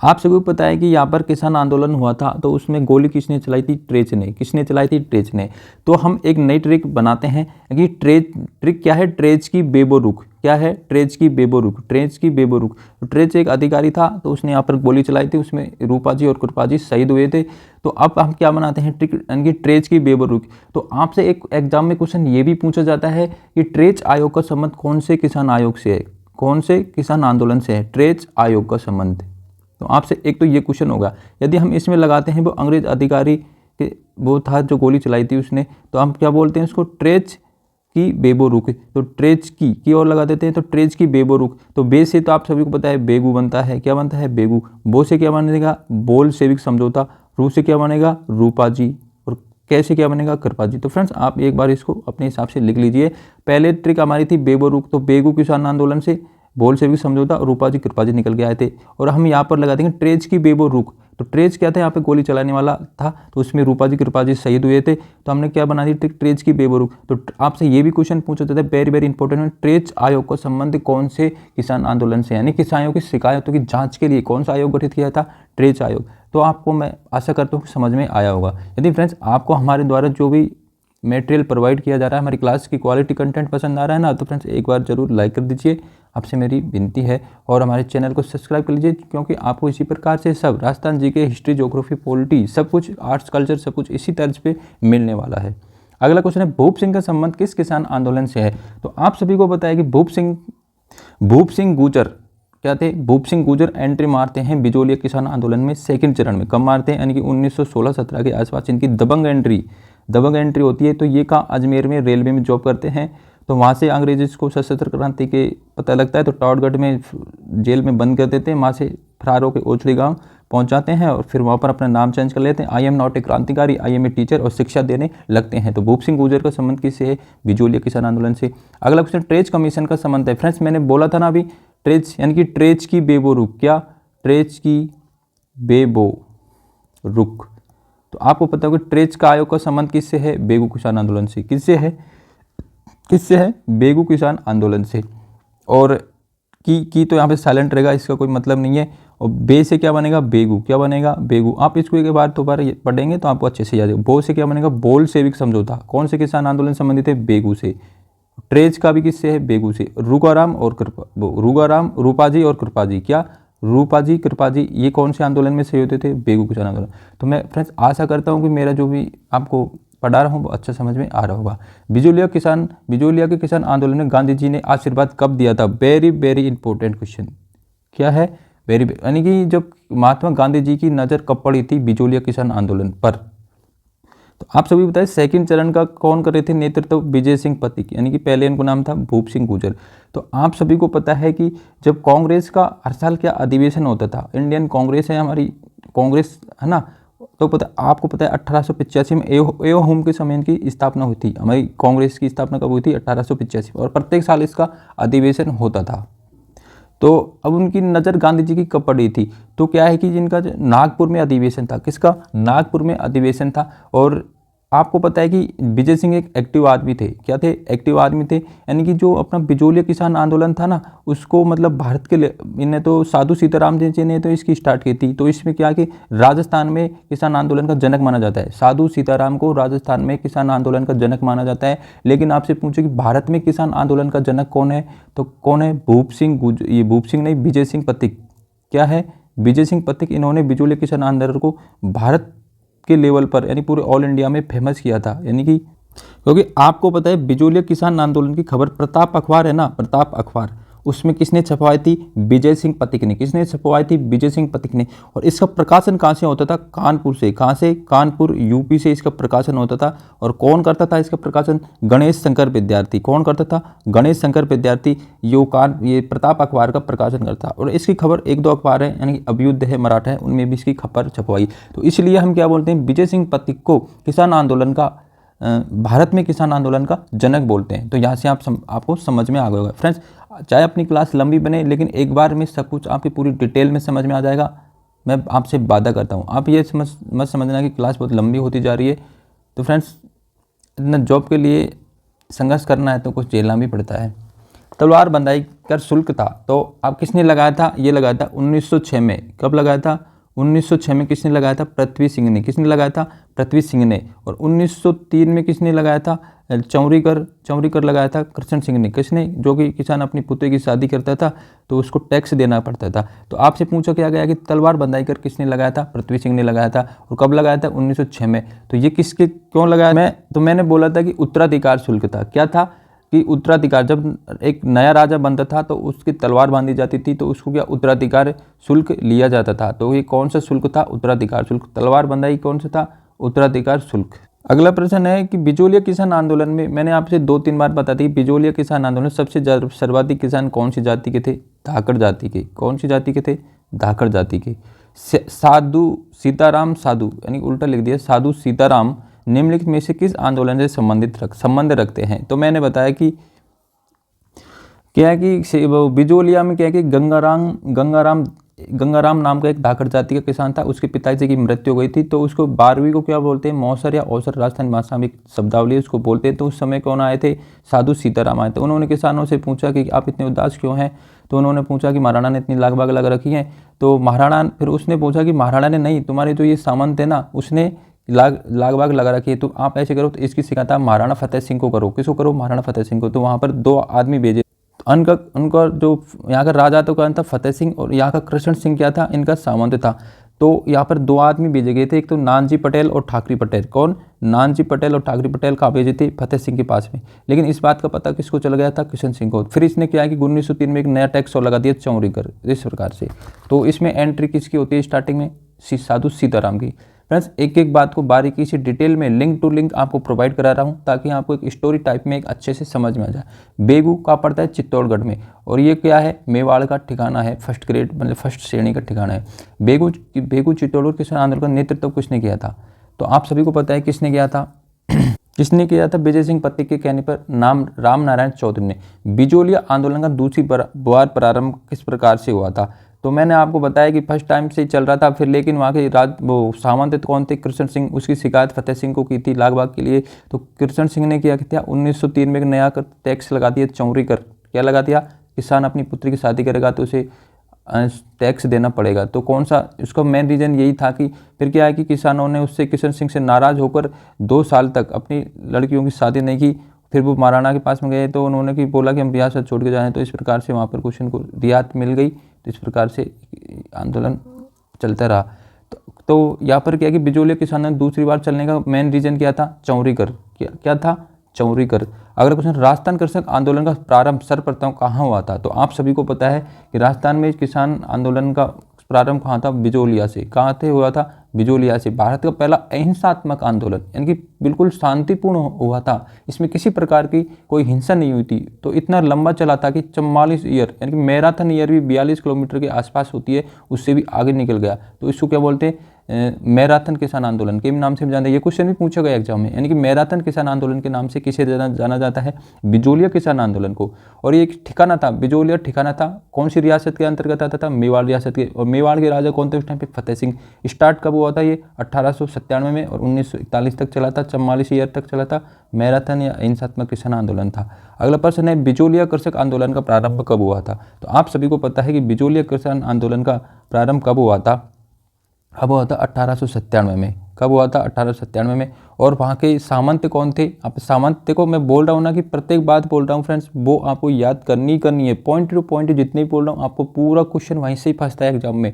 आप सभी को पता है कि यहाँ पर किसान आंदोलन हुआ था, तो उसमें गोली किसने चलाई थी, ट्रेच ने। किसने चलाई थी, ट्रेच ने। तो हम एक नई ट्रिक बनाते हैं कि ट्रिक क्या है, ट्रेच की बेबो रुख। क्या है, ट्रेच की बेबो रुख। ट्रेच की बेबो रुख। तो ट्रेच एक अधिकारी था, तो उसने यहाँ पर गोली चलाई थी, उसमें रूपाजी और कृपाजी शहीद हुए थे। तो अब हम क्या बनाते हैं, ट्रिक यानी ट्रेच की बेबो रुख। तो आपसे एक एग्जाम में क्वेश्चन ये भी पूछा जाता है कि ट्रेच आयोग का संबंध कौन से किसान आयोग से है, कौन से किसान आंदोलन से है ट्रेच आयोग का संबंध। तो आपसे एक तो ये क्वेश्चन होगा। यदि हम इसमें लगाते हैं वो अंग्रेज अधिकारी के वो था जो गोली चलाई थी उसने, तो हम क्या बोलते हैं उसको, ट्रेच की बेबो रुख। तो ट्रेच की और लगा देते हैं, तो ट्रेच की बेबो रुख। तो बे से तो आप सभी को पता है बेगू बनता है। क्या बनता है, बेगू। बो से क्या बनेगा, बोल सेविक समझौता। रू से क्या बनेगा, रूपाजी। और कैसे क्या बनेगा, कृपाजी। तो फ्रेंड्स आप एक बार इसको अपने हिसाब से लिख लीजिए। पहले ट्रिक हमारी थी बेबो रुख, तो बेगू किसान आंदोलन से बोल सेविक समझौता और रूपाजी कृपाजी निकल के आए थे। और हम यहाँ पर लगा देंगे ट्रेच की बेबो रुख। तो ट्रेच क्या था, यहाँ पे गोली चलाने वाला था, तो उसमें रूपाजी कृपाजी शहीद हुए थे, तो हमने क्या बना दी, ट्रेच की बेबो रुख। तो आपसे ये भी क्वेश्चन पूछा जाता है, वेरी वेरी इंपॉर्टेंट है, ट्रेच आयोग का संबंध कौन से किसान आंदोलन से, यानी किसानों की शिकायतों की जाँच के लिए कौन सा आयोग गठित किया था, ट्रेच आयोग। तो आपको मैं आशा करता हूँ समझ में आया होगा। यदि फ्रेंड्स आपको हमारे द्वारा जो भी मटेरियल प्रोवाइड किया जा रहा है, हमारी क्लास की क्वालिटी कंटेंट पसंद आ रहा है ना, तो फ्रेंड्स एक बार जरूर लाइक कर दीजिए, आपसे मेरी विनती है। और हमारे चैनल को सब्सक्राइब कर लीजिए, क्योंकि आपको इसी प्रकार से सब राजस्थान जी के हिस्ट्री, ज्योग्राफी, पॉलिटी, सब कुछ, आर्ट्स, कल्चर, सब कुछ इसी तर्ज पे मिलने वाला है। अगला क्वेश्चन है, भूप सिंह का संबंध किस किसान आंदोलन से है। तो आप सभी को बताया कि भूप सिंह गुर्जर क्या थे, भूप सिंह गुर्जर एंट्री मारते हैं बिजोलिया किसान आंदोलन में सेकंड चरण में। कब मारते हैं, यानी कि 1916-17 के आसपास इनकी दबंग एंट्री होती है। तो ये का अजमेर में रेलवे में जॉब करते हैं, तो वहाँ से अंग्रेज इसको सशस्त्र क्रांति के पता लगता है, तो टॉडगढ़ में जेल में बंद कर देते हैं। वहाँ से फरार होकर ओछड़ी गांव पहुँच जाते हैं और फिर वहाँ पर अपना नाम चेंज कर लेते हैं। आई एम नॉट ए क्रांतिकारी, आई एम ए टीचर, और शिक्षा देने लगते हैं। तो भूप सिंह गुर्जर का संबंध किससे है, बिजोलिया किसान आंदोलन से। अगला क्वेश्चन, ट्रेच कमीशन का संबंध है। फ्रेंड्स मैंने बोला था ना अभी, ट्रेच यानी कि ट्रेच की बेबो रुख। क्या, ट्रेच की बेबो रुख। तो आपको पता होगा ट्रेस्का आयोग का संबंध किससे है? बेगू किसान आंदोलन से। किससे है? बेगू किसान आंदोलन से। और की तो यहाँ पे साइलेंट रहेगा, इसका कोई मतलब नहीं है। और बे से क्या बनेगा? बेगू। क्या बनेगा? बेगू। आप इसको एक बार दोबारा पढ़ेंगे तो आपको अच्छे से याद है। बो से क्या बनेगा? बोल सेविक समझौता। कौन से किसान आंदोलन से संबंधित है? बेगू से। ट्रेज का भी किससे है? बेगू से। रूपाराम रूपाजी और कृपाजी। क्या? रूपाजी कृपाजी, ये कौन से आंदोलन में सहयोग देते थे? बेगू किसान आंदोलन। तो मैं फ्रेंड्स आशा करता हूँ कि मेरा जो भी आपको पढ़ा रहा हूँ वो अच्छा समझ में आ रहा होगा। बिजोलिया के किसान आंदोलन में गांधी जी ने आशीर्वाद कब दिया था? Very very important question. क्या है? वेरी, यानी कि जब महात्मा गांधी जी की नज़र कब पड़ी थी? बिजोलिया किसान आंदोलन पर। तो आप सभी बताएं सेकंड चरण का कौन कर रहे थे नेतृत्व? विजय सिंह पथिक, यानी कि पहले इनको नाम था भूप सिंह गुर्जर। तो आप सभी को पता है कि जब कांग्रेस का हर साल क्या अधिवेशन होता था, इंडियन कांग्रेस है हमारी कांग्रेस, है ना, तो आपको पता है 1885 में एओ होम के समय इनकी स्थापना हुई थी। हमारी कांग्रेस की स्थापना कब हुई थी? 1885 में। और प्रत्येक साल इसका अधिवेशन होता था। तो अब उनकी नज़र गांधी जी की कब पड़ी थी? तो क्या है कि जिनका नागपुर में अधिवेशन था। किसका? नागपुर में अधिवेशन था। और आपको पता है कि विजय सिंह एक एक्टिव आदमी थे। क्या थे? एक्टिव आदमी थे, यानी कि जो अपना बिजोलिया किसान आंदोलन था ना, उसको मतलब भारत के लिए इन्हें तो साधु सीताराम जी ने तो इसकी स्टार्ट की थी। तो इसमें क्या कि राजस्थान में किसान आंदोलन का जनक माना जाता है। साधु सीताराम को राजस्थान में किसान आंदोलन का जनक माना जाता है। लेकिन आपसे पूछो कि भारत में किसान आंदोलन का जनक कौन है? तो कौन है? भूप सिंह नहीं, विजय सिंह पथिक। क्या है? विजय सिंह पथिक। इन्होंने बिजोलिया किसान आंदोलन को भारत के लेवल पर यानी पूरे ऑल इंडिया में फेमस किया था। यानी कि क्योंकि आपको पता है बिजोलिया किसान आंदोलन की खबर प्रताप अखबार है ना, प्रताप अखबार, उसमें किसने छपवाई थी? विजय सिंह पथिक ने। किसने छपवाई थी? विजय सिंह पथिक ने। और इसका प्रकाशन कहाँ से होता था? कानपुर से। कहाँ से? कानपुर यूपी से इसका प्रकाशन होता था। और कौन करता था इसका प्रकाशन? गणेश शंकर विद्यार्थी। कौन करता था? गणेश शंकर विद्यार्थी ये प्रताप अखबार का प्रकाशन करता। और इसकी खबर एक दो अखबार है, यानी कि अभ्युदय है, मराठा है, उनमें भी इसकी खबर छपवाई। तो इसलिए हम क्या बोलते हैं? विजय सिंह पथिक को किसान आंदोलन का भारत में किसान आंदोलन का जनक बोलते हैं। तो यहाँ से आपको समझ में आ गया होगा। फ्रेंड्स, चाहे अपनी क्लास लंबी बने लेकिन एक बार में सब कुछ आपकी पूरी डिटेल में समझ में आ जाएगा, मैं आपसे वादा करता हूँ। आप ये मत समझना कि क्लास बहुत लंबी होती जा रही है। तो फ्रेंड्स, इतना जॉब के लिए संघर्ष करना है तो कुछ झेलना भी पड़ता है। तलवार बंदाई कर शुल्क था, तो आप किसने लगाया था? ये लगाया था 1906 में। कब लगाया था? 1906 में। किसने लगाया था? पृथ्वी सिंह ने। किसने लगाया था? पृथ्वी सिंह ने। और 1903 में किसने लगाया था? चौरीकर लगाया था कृष्ण सिंह ने। किसने? जो कि किसान अपनी पुत्री की शादी करता था तो उसको टैक्स देना पड़ता था। तो आपसे पूछा क्या गया कि तलवार बंदाई कर किसने लगाया था? पृथ्वी सिंह ने लगाया था। और कब लगाया था? 1906 में। तो ये किसके क्यों लगाया? मैंने बोला था कि उत्तराधिकार शुल्क था। क्या था? कि उत्तराधिकार, जब एक नया राजा बनता था तो उसकी तलवार बांधी जाती थी तो उसको क्या उत्तराधिकार शुल्क लिया जाता था। तो ये कौन सा शुल्क था? उत्तराधिकार शुल्क। तलवार बंदाई कौन सा था? उत्तराधिकार शुल्क। अगला प्रश्न है कि बिजोलिया किसान आंदोलन में, मैंने आपसे 2-3 बार बता दी, बिजोलिया किसान आंदोलन सबसे सर्वाधिक किसान कौन सी जाति के थे? धाकड़ जाति के। कौन सी जाति के थे? धाकड़ जाति के। साधु सीताराम, साधु यानी उल्टा लिख दिया, साधु सीताराम निम्नलिखित में से किस आंदोलन से संबंध रखते हैं? तो मैंने बताया कि क्या है कि बिजोलिया में क्या है कि गंगाराम नाम का एक धाकड़ जाति का किसान था। उसके पिताजी की मृत्यु हो गई थी तो उसको 12वीं को क्या बोलते हैं? मौसर या औसर, राजस्थानी भाषा में एक शब्दावली उसको बोलते हैं। तो उस समय कौन आए थे? साधु सीताराम आए थे। उन्होंने किसानों से पूछा कि आप इतने उदास क्यों हैं? तो उन्होंने पूछा कि महाराणा ने इतनी लागबाग लगा रखी है। तो फिर उसने पूछा कि महाराणा ने नहीं, तुम्हारे जो ये सामंत है ना, उसने लागबाग लगा रखी है, तो आप ऐसे करो। तो इसकी शिकायत आप महाराणा फतेह सिंह को करो। किसको करो? महाराणा फतेह सिंह को। तो वहाँ पर 2 आदमी भेजे। उनका जो यहाँ का राजा तो क्या था? फतेह सिंह। और यहाँ का कृष्ण सिंह क्या था? इनका सामंत था। तो यहाँ पर 2 आदमी भेजे गए थे, एक तो नानजी पटेल और ठाकरी पटेल। कौन? नानजी पटेल और ठाकरी पटेल का भेजे थे फतेह सिंह के पास में। लेकिन इस बात का पता किसको चल गया था? कृष्ण सिंह को। फिर इसने क्या है कि 1903 में एक नया टैक्स और लगा दिया, चौरीकर, इस प्रकार से। तो इसमें एंट्री किसकी होती है स्टार्टिंग में? साधु सीताराम की। फ्रेंड्स, एक एक बात को बारीकी से डिटेल में लिंक टू लिंक आपको प्रोवाइड करा रहा हूँ ताकि आपको एक स्टोरी टाइप में एक अच्छे से समझ में आ जाए। बेगू का पड़ता है चित्तौड़गढ़ में, और ये क्या है? मेवाड़ का ठिकाना है, फर्स्ट ग्रेड मतलब फर्स्ट श्रेणी का ठिकाना है। बेगू चित्तौड़गढ़ किसान आंदोलन का नेतृत्व किसने किया था? तो आप सभी को पता है किसने किया था? किसने किया था? विजय सिंह पथिक के कहने पर राम नारायण चौधरी ने। बिजोलिया आंदोलन का दूसरी बार प्रारंभ किस प्रकार से हुआ था? तो मैंने आपको बताया कि फर्स्ट टाइम से ही चल रहा था फिर, लेकिन वहाँ के वो सामंत कौन थे, कृष्ण सिंह, उसकी शिकायत फतेह सिंह को की थी लाल बाग के लिए। तो कृष्ण सिंह ने क्या किया, 1903 में एक नया टैक्स लगा दिया, चौरी कर। क्या लगा दिया, किसान अपनी पुत्री की शादी करेगा तो उसे टैक्स देना पड़ेगा। तो कौन सा, उसका मेन रीज़न यही था कि फिर क्या है कि किसानों ने उससे, कृष्ण सिंह से नाराज़ होकर 2 साल तक अपनी लड़कियों की शादी नहीं की। फिर वो महाराणा के पास में गए तो उन्होंने कि बोला कि हम रियासत छोड़ के जाएँ, तो इस प्रकार से वहाँ पर कुछ इनको रियायत मिल गई। तो इस प्रकार से आंदोलन चलता रहा। तो यहाँ पर क्या कि बिजोलिया किसानों ने दूसरी बार चलने का मेन रीज़न क्या था, चौरी कर। क्या था, चौरी कर। अगला क्वेश्चन, राजस्थान कृषक आंदोलन का प्रारंभ सर्वप्रथम कहाँ हुआ था। तो आप सभी को पता है कि राजस्थान में किसान आंदोलन का प्रारंभ कहाँ था, बिजोलिया से। कहाँ थे हुआ था, बिजोलिया से। भारत का पहला अहिंसात्मक आंदोलन, यानी कि बिल्कुल शांतिपूर्ण हुआ था, इसमें किसी प्रकार की कोई हिंसा नहीं हुई थी। तो इतना लंबा चला था कि 44 ईयर, यानी कि मैराथन ईयर भी 42 किलोमीटर के आसपास होती है, उससे भी आगे निकल गया। तो इसको क्या बोलते हैं, मैराथन किसान आंदोलन के नाम से भी जानते हैं। ये क्वेश्चन भी पूछा गया एग्जाम में, यानी कि मैराथन किसान आंदोलन के नाम से किसे जाना जाता है, बिजोलिया किसान आंदोलन को। और ये एक ठिकाना था, बिजोलिया ठिकाना था, कौन सी रियासत के अंतर्गत आता था, मेवाड़ रियासत के। और मेवाड़ के राजा कौन थे उस टाइम पे, फतेह सिंह। स्टार्ट कब हुआ था ये, 1897 में, और 1941 तक चला था, 44 ईयर तक चला था। मैराथन या अहिंसात्मक किसान आंदोलन था। अगला प्रश्न है, बिजोलिया कृषक आंदोलन का प्रारंभ कब हुआ था। तो आप सभी को पता है कि बिजोलिया किसान आंदोलन का प्रारंभ कब हुआ था, कब हुआ था, 1897 में। कब हुआ था, 1897 में। और वहाँ के सामंत कौन थे, आप सामंत, देखो मैं बोल रहा हूँ ना कि प्रत्येक बात बोल रहा हूँ फ्रेंड्स, वो आपको याद करनी है, पॉइंट टू पॉइंट जितने भी बोल रहा हूँ, आपको पूरा क्वेश्चन वहीं से ही फंसता है एग्जाम में।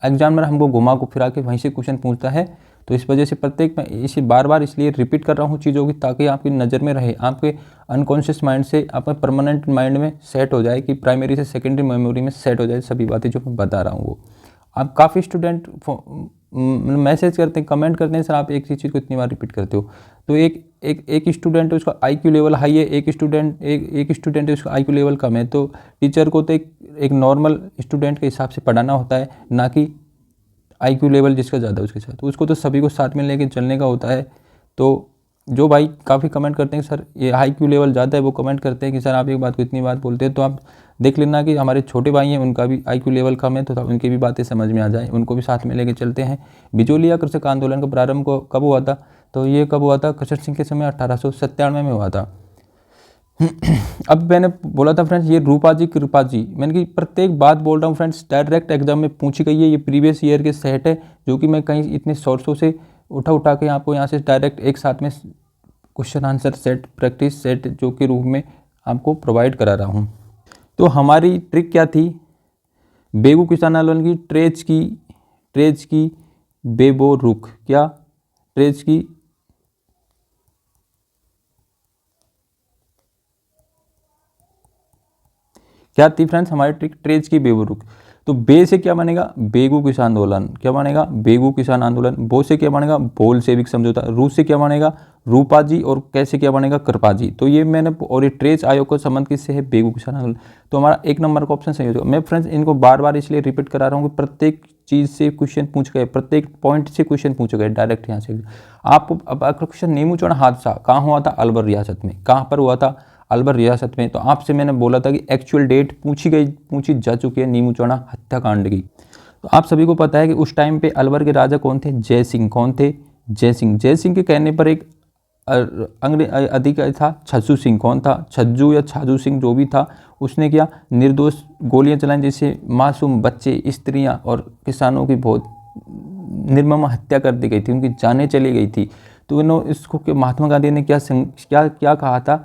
एग्जामिनर हमको घुमा को फिरा के वहीं से क्वेश्चन पूछता है। तो इस वजह से प्रत्येक मैं इसे बार बार इसलिए रिपीट कर रहा हूँ चीज़ों की, ताकि आपकी नज़र में रहे, आपके अनकॉन्शियस माइंड से, आपके परमानेंट माइंड में सेट हो जाए, कि प्राइमरी से सेकेंडरी मेमोरी में सेट हो जाए सभी बातें जो मैं बता रहा हूँ वो। आप काफ़ी स्टूडेंट मैसेज करते हैं, कमेंट करते हैं, सर आप एक ही चीज़ को इतनी बार रिपीट करते हो। तो एक स्टूडेंट है उसका आईक्यू लेवल हाई है, एक स्टूडेंट है उसका आईक्यू लेवल कम है। तो टीचर को तो एक नॉर्मल स्टूडेंट के हिसाब से पढ़ाना होता है, ना कि आईक्यू लेवल जिसका ज़्यादा है उसके साथ। तो उसको तो सभी को साथ में लेके चलने का होता है। तो जो भाई काफ़ी कमेंट करते हैं सर ये आईक्यू लेवल ज़्यादा है, वो कमेंट करते हैं कि सर आप एक बात को इतनी बार बोलते हैं, तो आप देख लेना कि हमारे छोटे भाई हैं उनका भी आईक्यू लेवल कम है, तो उनकी भी बातें समझ में आ जाए, उनको भी साथ में लेके चलते हैं। बिजोलिया कृषक आंदोलन का प्रारंभ कब हुआ था, तो ये कब हुआ था, कृष्ण सिंह के समय 1897 में हुआ था। अब मैंने बोला था फ्रेंड्स, ये रूपा जी कृपा जी, मैंने कि प्रत्येक बात बोल रहा हूँ फ्रेंड्स, डायरेक्ट एग्जाम में पूछी गई है। ये प्रीवियस ईयर के सेट है, जो कि मैं कहीं इतने सोर्सों से उठा के आपको यहाँ से डायरेक्ट एक साथ में question answer set, practice set जो के रूप में आपको प्रोवाइड करा रहा हूँ। तो हमारी ट्रिक क्या थी, बेगू किसान आंदोलन की ट्रेज की बेबो रुख, क्या ट्रेज की, क्या थी फ्रेंड्स हमारी ट्रिक, ट्रेज की बेबो रुख। तो बे से क्या बनेगा, बेगू किसान आंदोलन, क्या बनेगा, बेगू किसान आंदोलन। बो से क्या बनेगा, बोल सेविक समझौता। रू से क्या बनेगा, रूपा जी। और कैसे क्या बनेगा, कृपा जी। तो ये मैंने, और ये ट्रेज आयोग का संबंध किससे है, बेगू किसान आंदोलन। तो हमारा 1 नंबर का ऑप्शन सही हो जाएगा। मैं फ्रेंड्स इनको बार बार इसलिए रिपीट करा रहा हूँ कि प्रत्येक चीज़ से क्वेश्चन पूछ गए, प्रत्येक पॉइंट से क्वेश्चन पूछे गए डायरेक्ट यहाँ से। आपको अब क्वेश्चन, नीमू चौड़ा हादसा कहाँ हुआ था, अलवर रियासत में। कहाँ पर हुआ था, अलवर रियासत में। तो आपसे मैंने बोला था कि एक्चुअल डेट पूछी जा चुकी है नीमू चौड़ा हत्याकांड की। तो आप सभी को पता है कि उस टाइम पे अलवर के राजा कौन थे, जय सिंह। कौन थे, जय सिंह। जय सिंह के कहने पर एक अंग्रेज अधिकारी था, छज्जू सिंह। कौन था, छज्जू या छाजू सिंह, जो भी था, उसने क्या, निर्दोष गोलियां चलाई, जैसे मासूम बच्चे, स्त्रियां और किसानों की बहुत निर्मम हत्या कर दी गई थी, उनकी जानें चली गई थी। तो इन्होंने इसको, महात्मा गांधी ने क्या कहा था,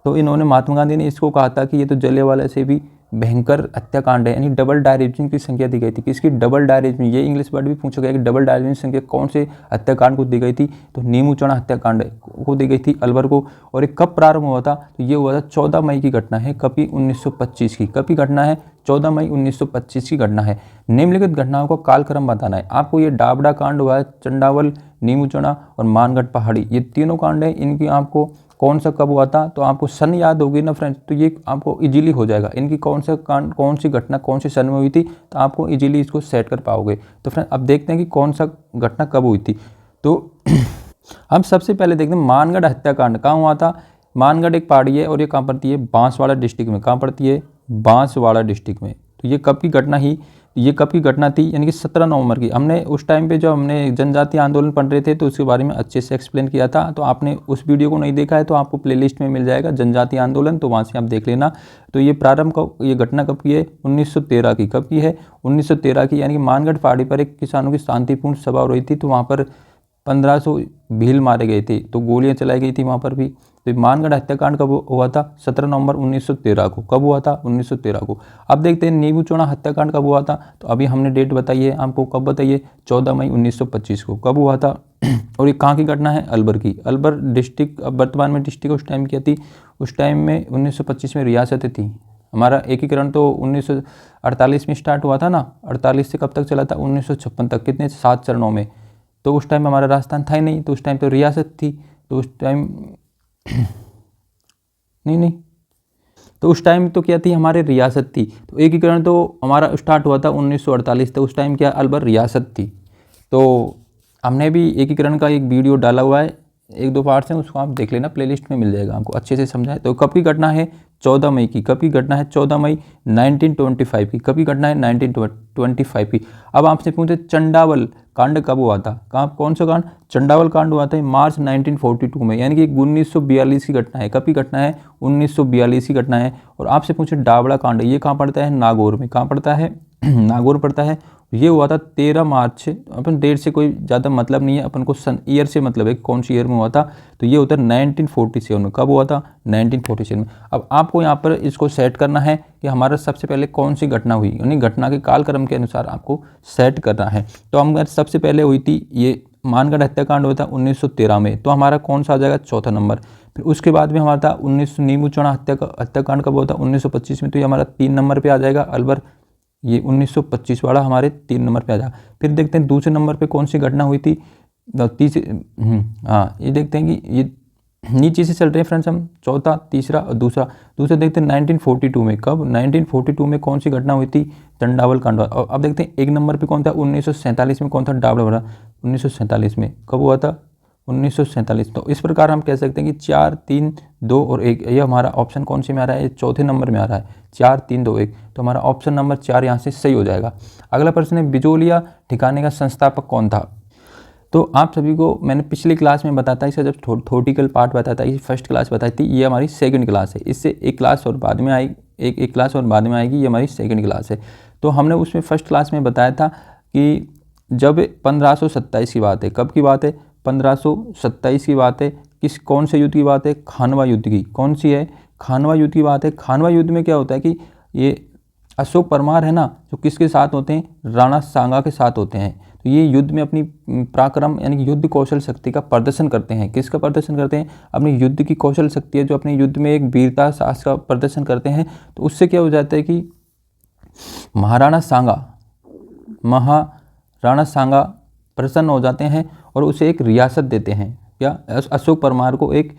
तो इन्होंने, महात्मा गांधी ने इसको कहा था कि ये तो जलियांवाला से भी भयंकर हत्याकांड है, यानी डबल डायरेक्शन की संख्या दी गई थी। किसकी, डबल डायरेक्शन। ये इंग्लिश वर्ड भी पूछा गया कि डबल डायरेक्शन संख्या कौन से हत्याकांड को दी गई थी, तो नीमू चौड़ा हत्याकांड को दी गई थी अलवर को। और ये कब प्रारंभ हुआ था, तो ये हुआ था 14 मई की घटना है, कभी 1925 की। कब की घटना है, 14 मई 1925 की घटना है। निम्नलिखित घटनाओं का कालक्रम बताना है आपको। ये डाबडा कांड हुआ है, चंडावल, नीमू चौड़ा और मानगढ़ पहाड़ी, ये तीनों कांड है। इनकी आपको कौन सा कब हुआ था, तो आपको सन याद होगी ना फ्रेंड्स, तो ये आपको इजीली हो जाएगा। इनकी कौन सी घटना कौन सी सन में हुई थी, तो आपको इजीली इसको सेट कर पाओगे। तो फ्रेंड्स अब देखते हैं कि कौन सा घटना कब हुई थी। तो हम सबसे पहले देखते हैं मानगढ़ हत्याकांड कहाँ हुआ था। मानगढ़ एक पहाड़ी है और ये कहाँ पड़ती है, बांसवाड़ा डिस्ट्रिक्ट में। कहाँ पड़ती है, बांसवाड़ा डिस्ट्रिक्ट में। तो ये कब की घटना ही, ये कब की घटना थी, यानी कि 17 नवंबर की। हमने उस टाइम पे जब हमने जनजातीय आंदोलन पढ़ रहे थे तो उसके बारे में अच्छे से एक्सप्लेन किया था। तो आपने उस वीडियो को नहीं देखा है तो आपको प्लेलिस्ट में मिल जाएगा जनजातीय आंदोलन, तो वहाँ से आप देख लेना। तो ये प्रारंभ कब, ये घटना कब की है, 1913 की। कब की है, 1913 की, यानी कि मानगढ़ पहाड़ी पर एक किसानों की शांतिपूर्ण सभा हो रही थी। तो वहाँ पर 1500 भील मारे गए थे, तो गोलियां चलाई गई थी वहाँ पर भी। तो मानगढ़ हत्याकांड कब हुआ था, 17 नवंबर 1913 को। कब हुआ था, 1913 को। अब देखते हैं नींबू चौड़ा हत्याकांड कब हुआ था। तो अभी हमने डेट बताई है आपको, कब बताइए, 14 मई 1925 को। कब हुआ था और ये कहाँ की घटना है, अलवर की। अलवर डिस्ट्रिक्ट, अब वर्तमान में डिस्ट्रिक्ट उस टाइम क्या थी, उस टाइम में 1925 में रियासतें थी। हमारा एकीकरण तो 1948 में स्टार्ट हुआ था ना, 48 से कब तक चला था, 1956 तक। कितने, 7 चरणों में। तो उस टाइम हमारा राजस्थान था ही नहीं, तो उस टाइम तो रियासत थी। तो उस टाइम नहीं, तो उस टाइम तो क्या थी, हमारे रियासत थी। तो एकीकरण तो हमारा स्टार्ट हुआ था 1948, तो उस टाइम क्या, अलवर रियासत थी। तो हमने भी एकीकरण का एक वीडियो डाला हुआ है, 1-2 पार्ट्स हैं, उसको आप देख लेना, प्लेलिस्ट में मिल जाएगा, आपको अच्छे से समझाए। तो कब की घटना है, 14 मई की। कब की घटना है, 14 मई 1925 की। कब की घटना है, 1925 की। अब आपसे पूछे चंडावल कांड कब हुआ था, कहाँ, कौन सा कांड, चंडावल कांड हुआ था मार्च 1942 में, यानी कि 1942 की घटना है। कब की घटना है, 1942 की घटना है। और आपसे पूछे डावड़ा कांड, ये कहाँ पड़ता है, नागौर में। कहाँ पड़ता है नागौर पड़ता है। ये हुआ था 13 मार्च से। अपन डेट से कोई ज़्यादा मतलब नहीं है, अपन को सन ईयर से मतलब है, कौन सी ईयर में हुआ था। तो ये होता है 1947 में। कब हुआ था, 1947 में। अब आपको यहाँ पर इसको सेट करना है कि हमारा सबसे पहले कौन सी घटना हुई, यानी घटना के कालक्रम के अनुसार आपको सेट करना है। तो हम सबसे पहले हुई थी ये मानगढ़ हत्याकांड हुआ था 1913 में, तो हमारा कौन सा आ जाएगा, चौथा नंबर। फिर उसके बाद में हमारा था 19 नींबू चौड़ा हत्याकांड कब हुआ था, 1925 में, तो ये हमारा 3 नंबर पे आ जाएगा, अलवर। ये 1925 वाला हमारे 3 नंबर पे आ जाएगा। फिर देखते हैं दूसरे नंबर पे कौन सी घटना हुई थी, तीसरे, हाँ, ये देखते हैं कि ये नीचे से चल रहे हैं फ्रेंड्स हम, चौथा, तीसरा और दूसरा। दूसरा देखते हैं 1942 में। कब, 1942 में कौन सी घटना हुई थी, चंडावल कांड। और अब देखते हैं 1 नंबर पे कौन था, 1947 में कौन था, डावड़ा। 1947 में कब हुआ था, 1947। तो इस प्रकार हम कह सकते हैं कि 4, 3, 2 और 1, ये हमारा ऑप्शन कौन से में आ रहा है, ये चौथे नंबर में आ रहा है, 4, 3, 2, 1। तो हमारा ऑप्शन नंबर 4 यहाँ से सही हो जाएगा। अगला प्रश्न है, बिजोलिया ठिकाने का संस्थापक कौन था। तो आप सभी को मैंने पिछली क्लास में बताता, इसका जब थ्योरेटिकल पार्ट बताता, ये फर्स्ट क्लास बताई थी, ये हमारी सेकंड क्लास है। इससे एक क्लास और बाद में आएगी, एक क्लास और बाद में आएगी, ये हमारी सेकंड क्लास है। तो हमने उसमें फर्स्ट क्लास में बताया था कि जब 1527 की बात है, कब की बात है, 1527 की बात है। कौन से युद्ध की बात है, खानवा युद्ध की। कौन सी है, खानवा युद्ध की बात है। खानवा युद्ध में क्या होता है कि ये अशोक परमार है ना, जो किसके साथ होते हैं, राणा सांगा के साथ होते हैं। तो ये युद्ध में अपनी पराक्रम यानी कि युद्ध कौशल शक्ति का प्रदर्शन करते हैं। किसका प्रदर्शन करते हैं, अपनी युद्ध की कौशल शक्ति है, जो अपने युद्ध में एक वीरता साहस का प्रदर्शन करते हैं। तो उससे क्या हो जाता है कि महाराणा सांगा प्रसन्न हो जाते हैं और उसे एक रियासत देते हैं। क्या, अशोक परमार को एक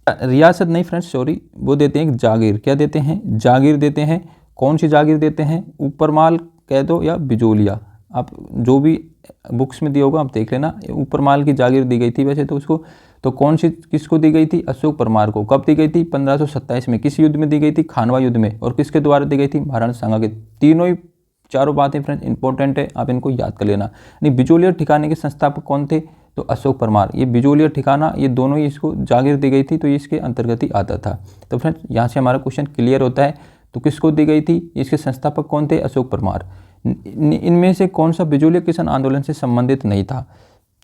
रियासत नहीं फ्रेंड्स, सॉरी, वो देते हैं एक जागीर। क्या देते हैं, जागीर देते हैं। कौन सी जागीर देते हैं, ऊपरमाल कह दो या बिजोलिया, आप जो भी बुक्स में दिया होगा आप देख लेना। ऊपरमाल की जागीर दी गई थी वैसे तो उसको। तो कौन सी, किसको दी गई थी, अशोक परमार को। कब दी गई थी, 1527 में। किस युद्ध में दी गई थी, खानवा युद्ध में। और किसके द्वारा दी गई थी, महाराणा सांगा के। तीनों ही, चारों बातें फ्रेंड्स इंपॉर्टेंट है, आप इनको याद कर लेना। नहीं, बिजोलिया ठिकाने के संस्थापक कौन थे, तो अशोक परमार। ये बिजोलिया ठिकाना, ये दोनों ही इसको जागीर दी गई थी, तो ये इसके अंतर्गत ही आता था। तो फ्रेंड्स यहाँ से हमारा क्वेश्चन क्लियर होता है। तो किसको दी गई थी, इसके संस्थापक कौन थे, अशोक परमार। इनमें से कौन सा बिजोलिया किसान आंदोलन से संबंधित नहीं था,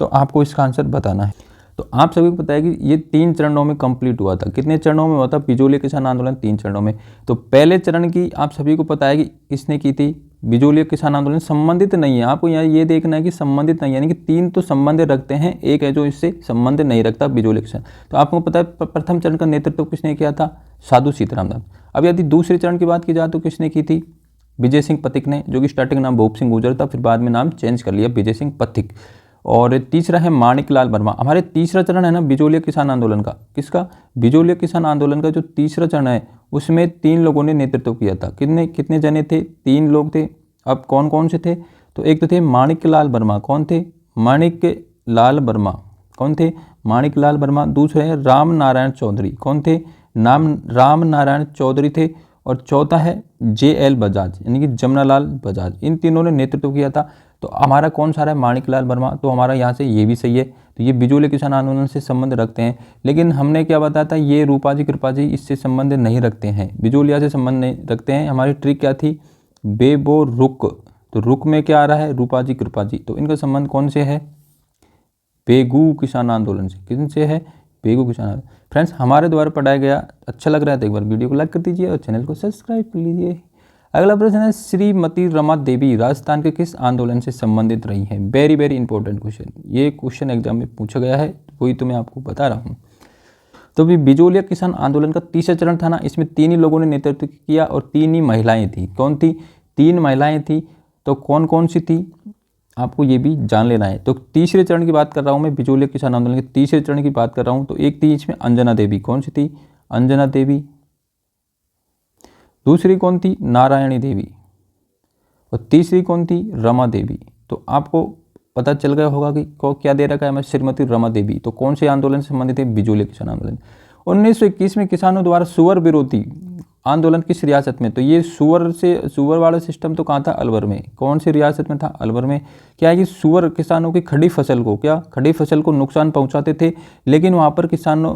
तो आपको इसका आंसर बताना है। तो आप सभी को पता है कि ये 3 चरणों में कंप्लीट हुआ था। कितने चरणों में हुआ था बिजोलिया किसान आंदोलन, 3 चरणों में। तो पहले चरण की आप सभी को पता है कि किसने की थी, बिजोलिया किसान आंदोलन। संबंधित नहीं है, आपको यहाँ ये देखना है कि संबंधित नहीं, यानी कि 3 तो संबंध रखते हैं, एक है जो इससे संबंध नहीं रखता, बिजोलिया किसान। तो आपको पता है प्रथम चरण का नेतृत्व किसने किया था, साधु सीताराम दास। अब यदि दूसरे चरण की बात की जाए तो किसने की थी, विजय सिंह पथिक ने, जो कि स्टार्टिंग नाम भूप सिंह गुर्जर था, फिर बाद में नाम चेंज कर लिया विजय सिंह पथिक। और तीसरा है माणिकलाल वर्मा। हमारे तीसरा चरण है ना बिजोलिया किसान आंदोलन का, किसका, बिजोलिया किसान आंदोलन का जो तीसरा चरण है उसमें 3 लोगों ने नेतृत्व किया था। कितने जने थे, 3 लोग थे। अब कौन कौन से थे, तो एक तो थे माणिकलाल वर्मा। कौन थे, माणिकलाल वर्मा। कौन थे, माणिकलाल वर्मा। दूसरे राम नारायण चौधरी। कौन थे, राम नारायण चौधरी थे। और चौथा है JL बजाज यानी कि जमनालाल बजाज, इन तीनों ने नेतृत्व किया था। तो हमारा कौन सा रहा है, माणिकलाल वर्मा, तो हमारा यहाँ से ये भी सही है। तो ये बिजोले किसान आंदोलन से संबंध रखते हैं, लेकिन हमने क्या बताया था, ये रूपाजी कृपाजी इससे संबंध नहीं रखते हैं, बिजोलिया से संबंध नहीं रखते हैं। हमारी ट्रिक क्या थी, बेबो रुक, तो रुक में क्या आ रहा है, रूपाजी कृपाजी, तो इनका संबंध कौन से है, बेगू किसान आंदोलन से। किन से है, बेगू किसान आंदोलन। फ्रेंड्स हमारे द्वारा पढ़ाया गया अच्छा लग रहा है तो एक बार वीडियो को लाइक कर दीजिए और चैनल को सब्सक्राइब कर लीजिए। अगला प्रश्न है, श्रीमती रमा देवी राजस्थान के किस आंदोलन से संबंधित रही हैं। वेरी वेरी इंपॉर्टेंट क्वेश्चन, ये क्वेश्चन एग्जाम में पूछा गया है, वही तो मैं आपको बता रहा हूँ। तो भी बिजोलिया किसान आंदोलन का तीसरा चरण था ना, इसमें 3 ही लोगों ने नेतृत्व किया और 3 ही महिलाएं थी। कौन थी, 3 महिलाएं थी। तो कौन कौन सी थी आपको ये भी जान लेना है। तो तीसरे चरण की बात कर रहा हूँ मैं, बिजोलिया किसान आंदोलन के तीसरे चरण की बात कर रहा हूँ। तो एक थी इसमें अंजना देवी, कौन सी थी, अंजना देवी। दूसरी कौन थी, नारायणी देवी। और तीसरी कौन थी, रमा देवी। तो आपको पता चल गया होगा कि क्या दे रखा है हमें, श्रीमती रमा देवी। तो कौन से आंदोलन से संबंधित है, बिजोलिया किसान आंदोलन। 1921 में किसानों द्वारा सुअर विरोधी आंदोलन किस रियासत में, तो ये सुअर वाला सिस्टम तो कहाँ था, अलवर में। कौन सी रियासत में था, अलवर में। क्या है कि सुअर किसानों की खड़ी फसल को नुकसान पहुंचाते थे, लेकिन वहाँ पर किसानों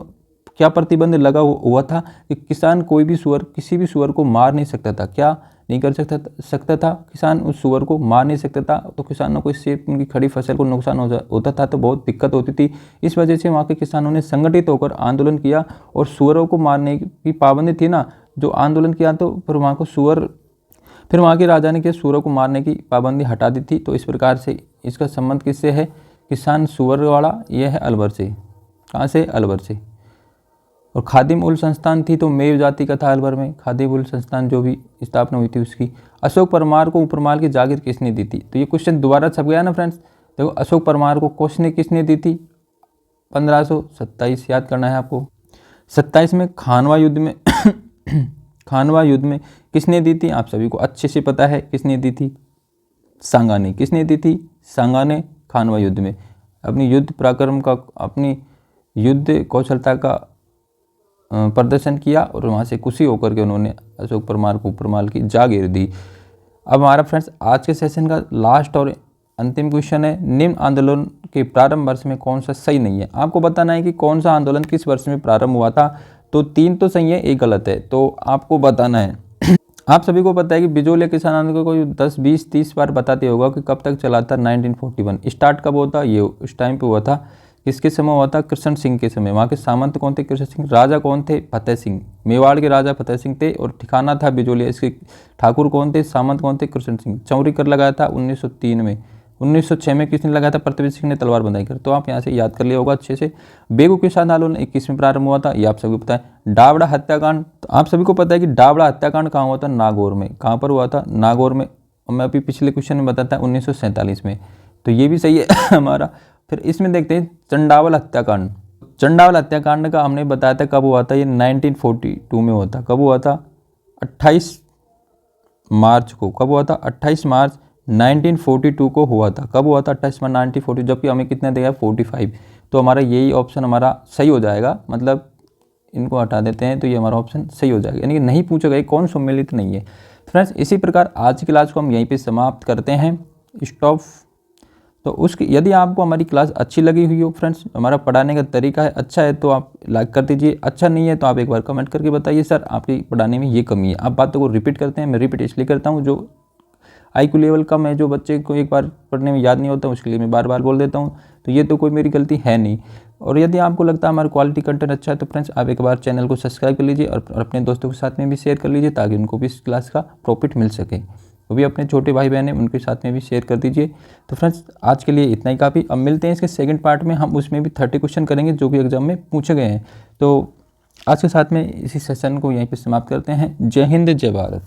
क्या प्रतिबंध लगा हुआ था कि किसान किसी भी सुअर को मार नहीं सकता था। क्या नहीं कर सकता था, किसान उस सुअर को मार नहीं सकता था। तो किसानों को इससे उनकी खड़ी फसल को नुकसान होता था, तो बहुत दिक्कत होती थी। इस वजह से वहाँ के किसानों ने संगठित होकर आंदोलन किया और सुअरों को मारने की पाबंदी थी ना, जो आंदोलन किया, तो फिर वहाँ के राजा ने क्या, सुअरों को मारने की पाबंदी हटा दी थी। तो इस प्रकार से इसका संबंध किससे है, किसान सुअर वाला, यह है अलवर से। कहाँ से, अलवर से। और खादिम उल संस्थान थी, तो मेव जाति का था अलवर में, खादिम उल संस्थान जो भी स्थापना हुई थी उसकी। अशोक परमार को ऊपरमाल की जागीर किसने दी थी, तो ये क्वेश्चन दोबारा छप गया ना फ्रेंड्स। देखो अशोक परमार को किसने दी थी, 1527, याद करना है आपको। 27 में खानवा युद्ध में किसने दी थी, आप सभी को अच्छे से पता है किसने दी थी, सांगा ने। किसने दी थी, सांगा ने खानवा युद्ध में अपनी युद्ध पराक्रम का, अपनी युद्ध कौशलता का प्रदर्शन किया और वहाँ से खुशी होकर के उन्होंने अशोक परमार को ऊपरमाल की जागीर दी। अब हमारा फ्रेंड्स आज के सेशन का लास्ट और अंतिम क्वेश्चन है, निम्न आंदोलन के प्रारंभ वर्ष में कौन सा सही नहीं है। आपको बताना है कि कौन सा आंदोलन किस वर्ष में प्रारंभ हुआ था। तो 3 तो सही है, 1 गलत है, तो आपको बताना है। आप सभी को पता है कि बिजोलिया किसान आंदोलन को 10, 20, 30 बार बताते होगा कि कब तक चला था, 1941। स्टार्ट कब हुआ था, ये उस टाइम पे हुआ था। किसके समय हुआ था, कृष्ण सिंह के समय। वहाँ के सामंत कौन थे, कृष्ण सिंह। राजा कौन थे, फतेह सिंह, मेवाड़ के राजा फतेह सिंह थे और ठिकाना था बिजोलिया। इसके ठाकुर कौन थे, सामंत कौन थे, कृष्ण सिंह। चौरी कर लगाया था 1903 में। 1906 में किसने लगाया था, पृथ्वी सिंह ने तलवार बंधाई कर। तो आप यहाँ से याद कर लिया होगा अच्छे से। बेगू किसान आंदोलन 21 में प्रारंभ हुआ था, ये आप सभी को पता है। डावड़ा हत्याकांड, तो आप सभी को पता है कि डावड़ा हत्याकांड कहाँ हुआ था, नागौर में। कहाँ पर हुआ था, नागौर में। मैं अभी पिछले क्वेश्चन में बताता 1947 में, तो ये भी सही है हमारा। फिर इसमें देखते हैं चंडावल हत्याकांड। चंडावल हत्याकांड का हमने बताया था कब हुआ था, ये 1942 में हुआ था। कब हुआ था, 28 मार्च को। कब हुआ था, 28 मार्च 1942 को हुआ था। कब हुआ था, 28 मार्च 1942, जबकि हमें कितना देगा, 45। तो हमारा यही ऑप्शन हमारा सही हो जाएगा, मतलब इनको हटा देते हैं तो ये हमारा ऑप्शन सही हो जाएगा, यानी कि नहीं पूछा गया कौन सम्मिलित नहीं है। फ्रेंड्स इसी प्रकार आज की क्लास को हम यहीं पे समाप्त करते हैं, स्टॉप। तो उसकी यदि आपको हमारी क्लास अच्छी लगी हुई हो फ्रेंड्स, हमारा पढ़ाने का तरीका है अच्छा है तो आप लाइक कर दीजिए, अच्छा नहीं है तो आप एक बार कमेंट करके बताइए सर आपकी पढ़ाने में ये कमी है। आप बातों को रिपीट करते हैं, मैं रिपीट इसलिए करता हूँ, जो IQ लेवल कम है, जो बच्चे को एक बार पढ़ने में याद नहीं होता उसके लिए मैं बार बार बोल देता हूँ, तो ये तो कोई मेरी गलती है नहीं। और यदि आपको लगता है हमारा क्वालिटी कंटेंट अच्छा है तो फ्रेंड्स आप एक बार चैनल को सब्सक्राइब कर लीजिए और अपने दोस्तों के साथ में भी शेयर कर लीजिए, ताकि उनको भी इस क्लास का प्रॉफिट मिल सके। वो भी अपने छोटे भाई बहन हैं उनके साथ में भी शेयर कर दीजिए। तो फ्रेंड्स आज के लिए इतना ही काफ़ी। अब मिलते हैं इसके सेकंड पार्ट में, हम उसमें भी 30 क्वेश्चन करेंगे जो कि एग्जाम में पूछे गए हैं। तो आज के साथ में इसी सेशन को यहीं पे समाप्त करते हैं। जय हिंद, जय भारत।